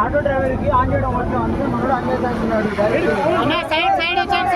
Auto driver కి on చేయడం వచ్చు, అందుకే మనోడు ఆన్ చేస్తున్నాడు. సైడ్ వచ్చాను.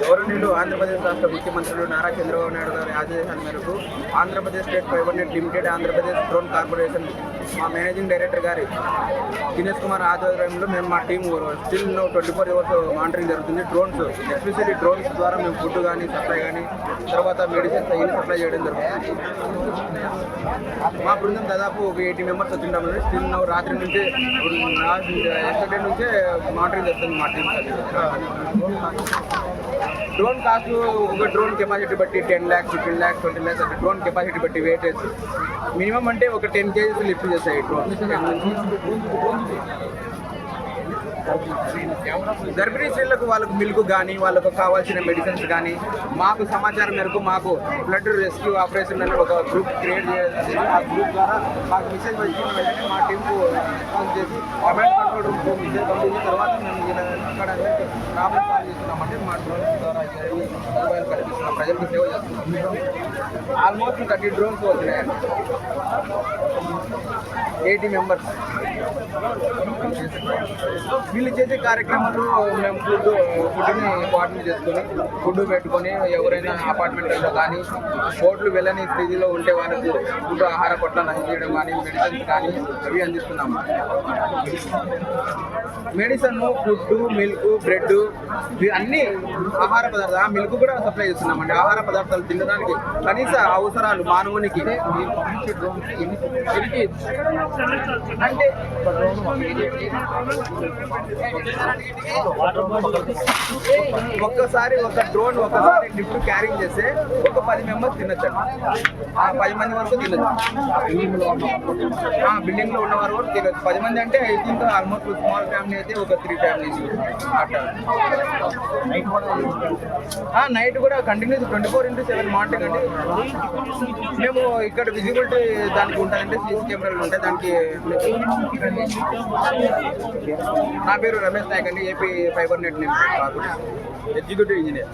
గవర్నమెంట్ ఆంధ్రప్రదేశ్ రాష్ట్ర ముఖ్యమంత్రులు నారా చంద్రబాబు నాయుడు గారి ఆదేశాల మేరకు Andhra Pradesh state fibre net limited, Andhra Pradesh drone corporation మా మేనేజింగ్ డైరెక్టర్ గారి దినేష్ కుమార్ ఆధ్వర్యంలో మేము మా టీం స్టిల్ 24 అవర్స్ మానిటరింగ్ జరుగుతుంది. డ్రోన్స్, ఎస్పెషల్లీ డ్రోన్స్ ద్వారా మేము ఫుడ్ కానీ సప్లై కానీ తర్వాత మెడిసిన్స్ అయ్యి సప్లై చేయడం జరుగుతుంది. మా బృందం దాదాపు ఒక 80 మెంబర్స్ వచ్చింటాము. స్టిల్ రాత్రి నుంచే ఎస్టర్డే నుంచే మానిటరింగ్ చేస్తుంది మా టీం. డ్రోన్ కాస్ట్ ఒక డ్రోన్ కెపాసిటీ బట్టి 10 lakhs, 15 lakhs, 20 lakhs అంటే డ్రోన్ కెపాసిటీ బట్టి వెయిటేజ్ మినిమం అంటే ఒక 10 kgs లిఫ్ట్ చేస్తాయి డ్రోన్. గర్భిణీ స్త్రీలకు వాళ్ళకు మిల్క్ కానీ వాళ్ళకు కావాల్సిన మెడిసిన్స్ కానీ మాకు సమాచారం మేరకు మాకు బ్లడ్ రెస్క్యూ ఆపరేషన్ అని ఒక గ్రూప్ క్రియేట్ చేయాలి. ఆ గ్రూప్ ద్వారా మాకు మెసేజ్ వచ్చిన వెంటనే మా టీంకు రెస్పాన్స్ చేసి కమాండ్ కంట్రోల్ రూమ్కు మెసేజ్ పంపించిన తర్వాత మేము అక్కడ ప్రాబ్లమ్ సాల్వ్ చేస్తున్నామంటే మా డ్రోన్స్ ద్వారా మొబైల్ కల్పిస్తున్నాం, ప్రజలకు సేవ చేస్తున్నాం. ఆల్మోస్ట్ 30 డ్రోన్స్ వచ్చినాయండి, 80 మెంబర్స్. వీళ్ళు చేసే కార్యక్రమాలు మేము ఫుడ్ని కోఆర్డినేట్ చేసుకొని ఫుడ్ పెట్టుకొని ఎవరైనా అపార్ట్మెంట్లో కానీ బోట్లు వెళ్ళని స్థితిలో ఉంటే వాళ్ళకు ఫుడ్ ఆహార పొట్లాలు అందించడం కానీ మెడిసిన్స్ కానీ అవి అందిస్తున్నాము. మెడిసిన్, ఫుడ్, మిల్క్, బ్రెడ్ అన్నీ ఆహార పదార్థాలు, మిల్క్ కూడా సప్లై చేస్తున్నామండి. ఆహార పదార్థాలు తినడానికి కనీస అవసరాలు మానవునికి అంటే ఒక్కసారి ఒక డ్రోన్ ఒకసారి లిఫ్ట్ క్యారింగ్ చేస్తే ఒక 10 మెంబర్స్ తినొచ్చండి. 10 మంది వరకు తినొచ్చు. బిల్డింగ్ లో ఉన్న వారు వరకు తినొచ్చు. 10 మంది అంటే ఐథింక్ ఆల్మోస్ట్ స్మాల్ ఫ్యామిలీ అయితే ఒక 3 families అట్లా. నైట్ కూడా కంటిన్యూస్ 24/7 మార్నింగ్ అండి. మేము ఇక్కడ విజిబిలిటీ దానికి ఉంటాయంటే సీసీ కెమెరాలు ఉంటాయి దానికి. నా పేరు రమేష్ నాయక్ అండి, AP fibre net executive engineer.